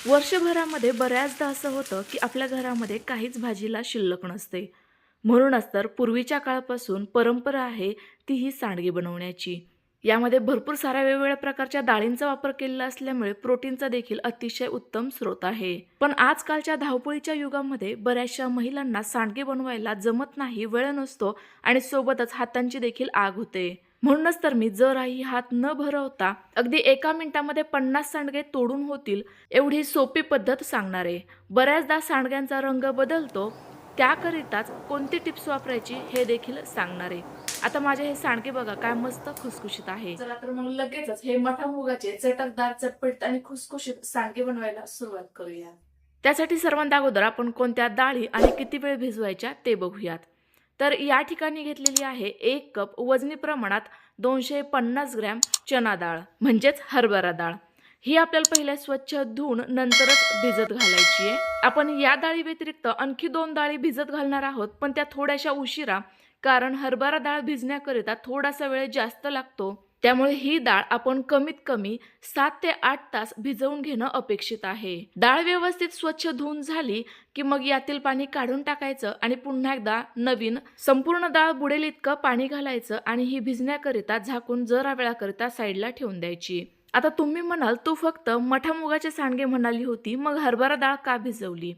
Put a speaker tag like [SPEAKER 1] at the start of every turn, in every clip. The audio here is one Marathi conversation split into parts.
[SPEAKER 1] वर्षभरामध्ये बऱ्याचदा असं होतं, की आपल्या घरामध्ये काहीच भाजीला शिल्लक नसते. म्हणूनच तर पूर्वीच्या काळापासून परंपरा आहे ती ही सांडगी बनवण्याची. यामध्ये भरपूर साऱ्या वेगवेगळ्या प्रकारच्या डाळींचा वापर केलेला असल्यामुळे प्रोटीनचा देखील अतिशय उत्तम स्रोत आहे. पण आजकालच्या धावपळीच्या युगामध्ये बऱ्याचशा महिलांना सांडगे बनवायला जमत नाही, वेळ नसतो आणि सोबतच हातांची देखील आग होते. म्हणूनच तर मी जराही हात न भरवता अगदी एका मिनिटामध्ये 50 सांडगे तोडून होतील एवढी सोपी पद्धत सांगणार आहे. बऱ्याचदा सांडग्यांचा रंग बदलतो, त्याकरिताच कोणती टिप्स वापरायची हे देखील सांगणार आहे. आता माझे हे सांडगे बघा काय मस्त खुसखुशीत आहे. चला तर मग लगेचच हे मठा मुगाचे चटकदार, चटपटीत आणि खुसखुशीत सांडगे बनवायला सुरुवात करूया. त्यासाठी सर्वात अगोदर आपण कोणत्या डाळी आणि किती वेळ भिजवायच्या ते बघूयात. तर या ठिकाणी घेतलेली आहे 1 कप वजनी प्रमाणात 250 ग्रॅम चना डाळ म्हणजेच हरभरा डाळ. ही आपल्याला पहिल्या स्वच्छ धुवून नंतरच भिजत घालायची आहे. आपण या डाळी व्यतिरिक्त आणखी 2 डाळी भिजत घालणार आहोत, पण त्या थोड्याशा उशिरा, कारण हरभरा डाळ भिजण्याकरिता थोडासा वेळ जास्त लागतो. त्यामुळे ही डाळ आपण कमीत कमी 7 ते 8 तास भिजवून घेणं अपेक्षित आहे. डाळ व्यवस्थित स्वच्छ धुवून झाली की मग यातील पाणी काढून टाकायचं आणि पुन्हा एकदा नवीन संपूर्ण डाळ बुडेल इतकं पाणी घालायचं आणि ही भिजण्याकरिता झाकून जरा वेळाकरिता साईडला ठेवून द्यायची. आता तुम्ही म्हणाल, तू फक्त मठा मुगाचे सांडगे म्हणाली होती, मग हरभरा डाळ का भिजवली?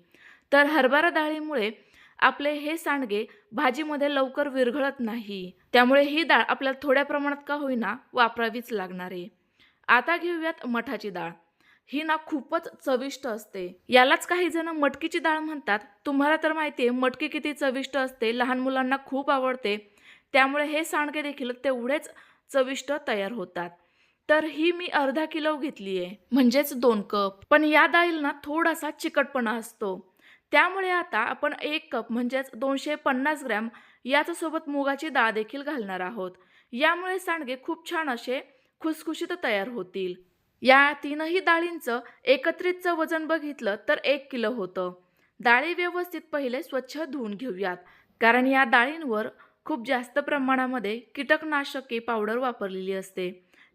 [SPEAKER 1] तर हरभरा डाळीमुळे आपले हे सांडगे भाजीमध्ये लवकर विरघळत नाही. त्यामुळे ही डाळ आपल्याला थोड्या प्रमाणात का होईना वापरावीच लागणार आहे. आता घेऊयात मठाची डाळ. ही ना खूपच चविष्ट असते. यालाच काही जण मटकीची डाळ म्हणतात. तुम्हाला तर माहिती आहे मटकी किती चविष्ट असते, लहान मुलांना खूप आवडते. त्यामुळे हे सांडगे देखील तेवढेच चविष्ट तयार होतात. तर ही मी अर्धा किलो घेतली आहे, म्हणजेच 2 कप. पण या डाळीला ना थोडासा चिकटपणा असतो. त्यामुळे आता आपण 1 कप म्हणजेच 250 ग्रॅम याच्यासोबत मुगाची डाळ देखील घालणार आहोत. यामुळे सांडगे खूप छान असे खुसखुशीत तयार होतील. या तीनही डाळींचं एकत्रितचं वजन बघितलं तर 1 किलो होतं. डाळी व्यवस्थित पहिले स्वच्छ धुवून घेऊयात, कारण या डाळींवर खूप जास्त प्रमाणामध्ये कीटकनाशके पावडर वापरलेली असते.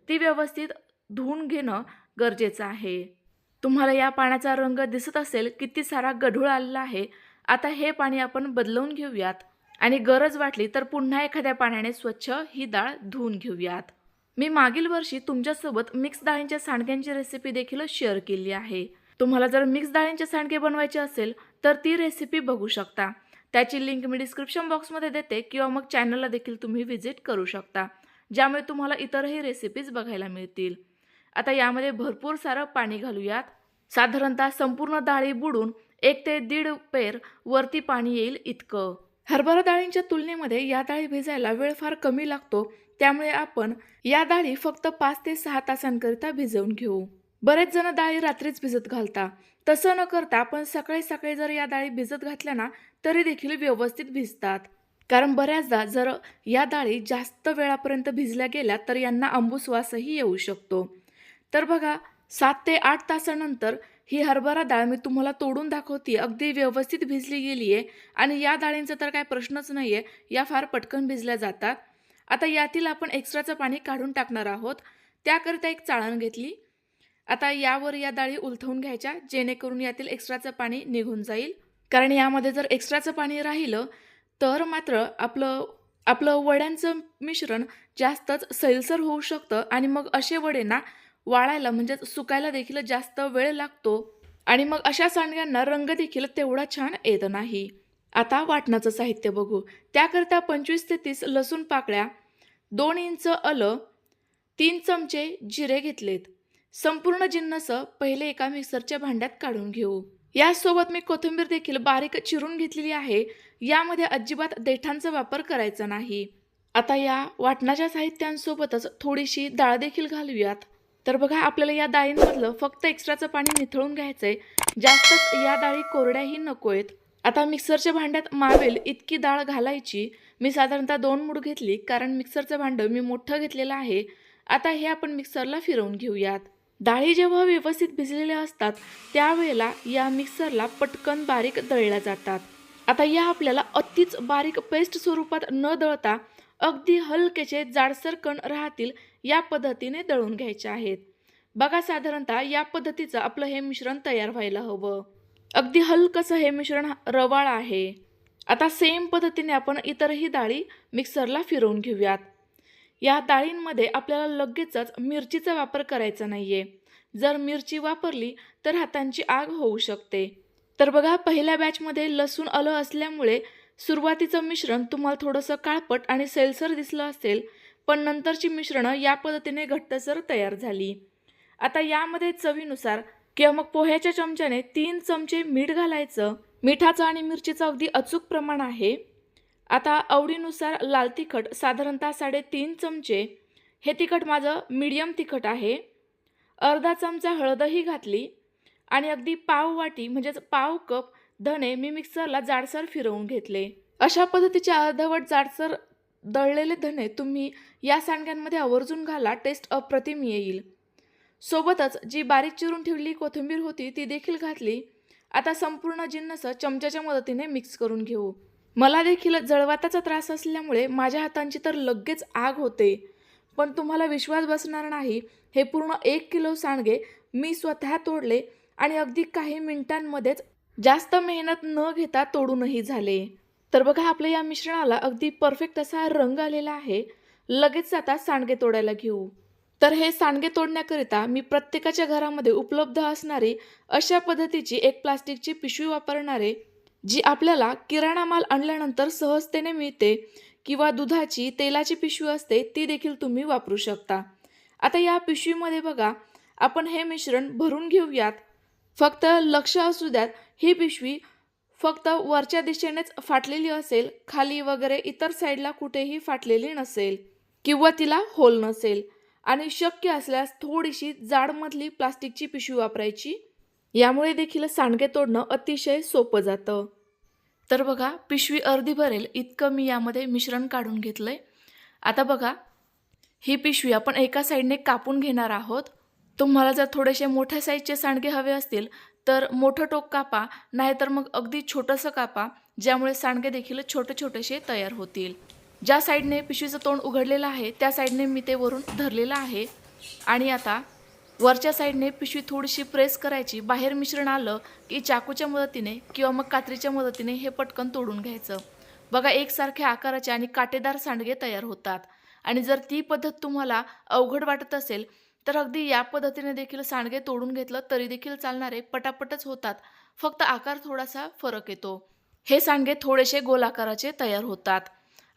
[SPEAKER 1] ती व्यवस्थित धुवून घेणं गरजेचं आहे. तुम्हाला या पाण्याचा रंग दिसत असेल किती सारा गढूळ आलेला आहे. आता हे पाणी आपण बदलवून घेऊयात आणि गरज वाटली तर पुन्हा एखाद्या पाण्याने स्वच्छ ही डाळ धुवून घेऊयात. मी मागील वर्षी तुमच्यासोबत मिक्स डाळींच्या सांडग्यांची रेसिपी देखील शेअर केली आहे. तुम्हाला जर मिक्स डाळींचे सांडगे बनवायचे असेल तर ती रेसिपी बघू शकता. त्याची लिंक मी डिस्क्रिप्शन बॉक्समध्ये देते किंवा मग चॅनलला देखील तुम्ही व्हिजिट करू शकता, ज्यामुळे तुम्हाला इतरही रेसिपीज बघायला मिळतील. आता यामध्ये भरपूर सारं पाणी घालूयात. साधारणतः संपूर्ण डाळी बुडून 1 ते 1.5 पेर वरती पाणी येईल इतकं. हरभरा डाळींच्या तुलनेमध्ये या डाळी भिजायला वेळ फार कमी लागतो. त्यामुळे आपण या डाळी फक्त 5 ते 6 तासांकरिता भिजवून घेऊ. बरेच जण डाळी रात्रीच भिजत घालता. तसं न करता आपण सकाळी सकाळी जर या डाळी भिजत घातल्या ना तरी देखील व्यवस्थित भिजतात. कारण बऱ्याचदा जर या डाळी जास्त वेळापर्यंत भिजल्या गेल्या तर यांना आंबूस वासही येऊ शकतो. तर बघा 7 ते 8 तासानंतर ही हरभरा डाळ मी तुम्हाला तोडून दाखवते. अगदी व्यवस्थित भिजली गेली आहे आणि या डाळींचा तर काय प्रश्नच नाही आहे. या फार पटकन भिजल्या जातात. आता यातील आपण एक्स्ट्राचं पाणी काढून टाकणार आहोत. त्याकरिता एक चाळण घेतली. आता यावर या डाळी उलथवून घ्यायच्या, जेणेकरून यातील एक्स्ट्राचं पाणी निघून जाईल. कारण यामध्ये जर एक्स्ट्राचं पाणी राहिलं तर मात्र आपलं आपलं वड्यांचं मिश्रण जास्तच सैलसर होऊ शकतं आणि मग असे वडे ना वाळायला म्हणजेच सुकायला देखील जास्त वेळ लागतो आणि मग अशा सांडग्यांना रंग देखील तेवढा छान येत नाही. आता वाटणाचं साहित्य बघू. त्याकरिता 25 ते 30 लसूण पाकळ्या, 2 इंच आलं, 3 चमचे जिरे घेतलेत. संपूर्ण जिन्नस पहिले एका मिक्सरच्या भांड्यात काढून घेऊ. यासोबत मी कोथिंबीर देखील बारीक चिरून घेतलेली आहे. यामध्ये अजिबात देठांचा वापर करायचा नाही. आता या वाटणाच्या साहित्यांसोबतच थोडीशी डाळ देखील घालूयात. तर बघा आपल्याला या डाळींमधलं फक्त एक्स्ट्राचं पाणी निथळून घ्यायचंय. जास्तच या डाळी कोरड्याही नकोयत. आता मिक्सरच्या भांड्यात मावेल इतकी डाळ घालायची. मी साधारणतः 2 मूठ घेतली, कारण मिक्सरचं भांडं मी मोठं घेतलेलं आहे. आता हे आपण मिक्सरला फिरवून घेऊयात. डाळी जेव्हा व्यवस्थित भिजलेल्या असतात त्यावेळेला या मिक्सरला पटकन बारीक दळल्या जातात. आता या आपल्याला अतिच बारीक पेस्ट स्वरूपात न दळता अगदी हलकेचे जाडसर कण राहतील या पद्धतीने दळून घ्यायचे आहेत. बघा साधारणतः या पद्धतीचं आपलं हे मिश्रण तयार व्हायला हवं. अगदी हलकसं हे मिश्रण रवाळ आहे. आता सेम पद्धतीने आपण इतरही डाळी मिक्सरला फिरवून घेऊयात. या डाळींमध्ये आपल्याला लगेचच मिरचीचा वापर करायचा नाहीये. जर मिरची वापरली तर हातांची आग होऊ शकते. तर बघा पहिल्या बॅचमध्ये लसूण आलं असल्यामुळे सुरुवातीचं मिश्रण तुम्हाला थोडंसं काळपट आणि सैलसर दिसलं असेल, पण नंतरची मिश्रणं या पद्धतीने घट्टसर तयार झाली. आता यामध्ये चवीनुसार किंवा मग पोह्याच्या चमच्याने 3 चमचे मीठ घालायचं. मिठाचं आणि मिरचीचं अगदी अचूक प्रमाण आहे. आता आवडीनुसार लाल तिखट साधारणतः 3.5 चमचे. हे तिखट माझं मीडियम तिखट आहे. अर्धा चमचा हळदही घातली आणि अगदी पाव वाटी म्हणजेच पाव कप धने मी मिक्सरला जाडसर फिरवून घेतले. अशा पद्धतीचे अर्धवट जाडसर दळलेले धने तुम्ही या सांडग्यांमध्ये आवर्जून घाला, टेस्ट अप्रतिम येईल. सोबतच जी बारीक चिरून ठेवलेली कोथिंबीर होती ती देखील घातली. आता संपूर्ण जिन्नस चमच्याच्या मदतीने मिक्स करून घेऊ. मला देखील जळवाताचा त्रास असल्यामुळे माझ्या हातांची तर लगेच आग होते, पण तुम्हाला विश्वास बसणार नाही, हे पूर्ण 1 किलो सांडगे मी स्वतः तोडले आणि अगदी काही मिनिटांमध्येच जास्त मेहनत न घेता तोडूनही झाले. तर बघा आपल्या या मिश्रणाला अगदी परफेक्ट असा रंग आलेला आहे. लगेच आता सांडगे तोडायला घेऊ. तर हे सांडगे तोडण्याकरिता मी प्रत्येकाच्या घरामध्ये उपलब्ध असणारी अशा पद्धतीची एक प्लास्टिकची पिशवी वापरणारे, जी आपल्याला किराणा माल आणल्यानंतर सहजतेने मिळते, किंवा दुधाची तेलाची पिशवी असते ती देखील तुम्ही वापरू शकता. आता या पिशवीमध्ये बघा आपण हे मिश्रण भरून घेऊयात. फक्त लक्ष असू द्यात, ही पिशवी फक्त वरच्या दिशेनेच फाटलेली असेल, खाली वगैरे इतर साईडला कुठेही फाटलेली नसेल किंवा तिला होल नसेल. आणि शक्य असल्यास थोडीशी जाडमधली प्लास्टिकची पिशवी वापरायची. यामुळे देखील सांडगे तोडणं अतिशय सोपं जातं. तर बघा पिशवी अर्धी भरेल इतकं मी यामध्ये मिश्रण काढून घेतलंय. आता बघा ही पिशवी आपण एका साईडने कापून घेणार आहोत. तुम्हाला जर थोडेसे मोठ्या साईजचे सांडगे हवे असतील तर मोठं टोक कापा, नाहीतर मग अगदी छोटंसं कापा, ज्यामुळे सांडगे देखील छोटे छोटेसे तयार होतील. ज्या साईडने पिशवीचं तोंड उघडलेलं आहे त्या साईडने मी ते वरून धरलेलं आहे. आणि आता वरच्या साईडने पिशवी थोडीशी प्रेस करायची. बाहेर मिश्रण आलं की चाकूच्या मदतीने किंवा मग कात्रीच्या मदतीने हे पटकन तोडून घ्यायचं. बघा एकसारख्या आकाराचे आणि काटेदार सांडगे तयार होतात. आणि जर ती पद्धत तुम्हाला अवघड वाटत असेल तर अगदी या पद्धतीने देखील सांडगे तोडून घेतलं तरी देखील चालणारे, पटापटच होतात. फक्त आकार थोडासा फरक येतो. हे सांडगे थोडेसे गोल आकाराचे तयार होतात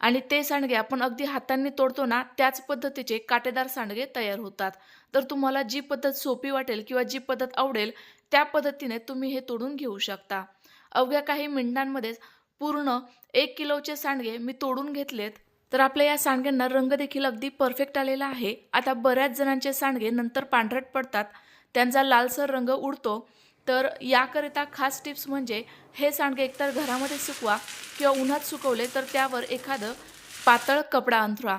[SPEAKER 1] आणि ते सांडगे आपण अगदी हातांनी तोडतो ना त्याच पद्धतीचे काटेदार सांडगे तयार होतात. तर तुम्हाला जी पद्धत सोपी वाटेल किंवा जी पद्धत आवडेल त्या पद्धतीने तुम्ही हे तोडून घेऊ शकता. अवघ्या काही मिनिटांमध्येच पूर्ण 1 किलोचे सांडगे मी तोडून घेतलेत. तर आपल्या या सांडग्यांना रंग देखील अगदी परफेक्ट आलेला आहे. आता बऱ्याच जणांचे सांडगे नंतर पांढरट पडतात, त्यांचा लालसर रंग उडतो. तर याकरिता खास टिप्स म्हणजे हे सांडगे एकतर घरामध्ये सुकवा किंवा उन्हात सुकवले तर त्यावर एखादं पातळ कपडा अंथरा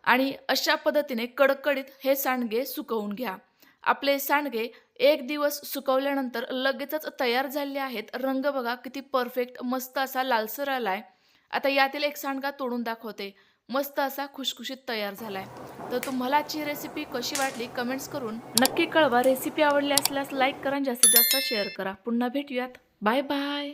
[SPEAKER 1] आणि अशा पद्धतीने कडकडीत हे सांडगे सुकवून घ्या. आपले सांडगे 1 दिवस सुकवल्यानंतर लगेचच तयार झाले आहेत. रंग बघा किती परफेक्ट मस्त असा लालसर आलाय. आता यातील एक सांडगा तोडून दाखवते. मस्त असा खुशखुशीत तयार झालाय. तर तुम्हाला आजची रेसिपी कशी वाटली कमेंट्स करून नक्की कळवा. रेसिपी आवडली असल्यास लाईक करा, जास्तीत जास्त शेअर करा. पुन्हा भेटूयात. Bye bye.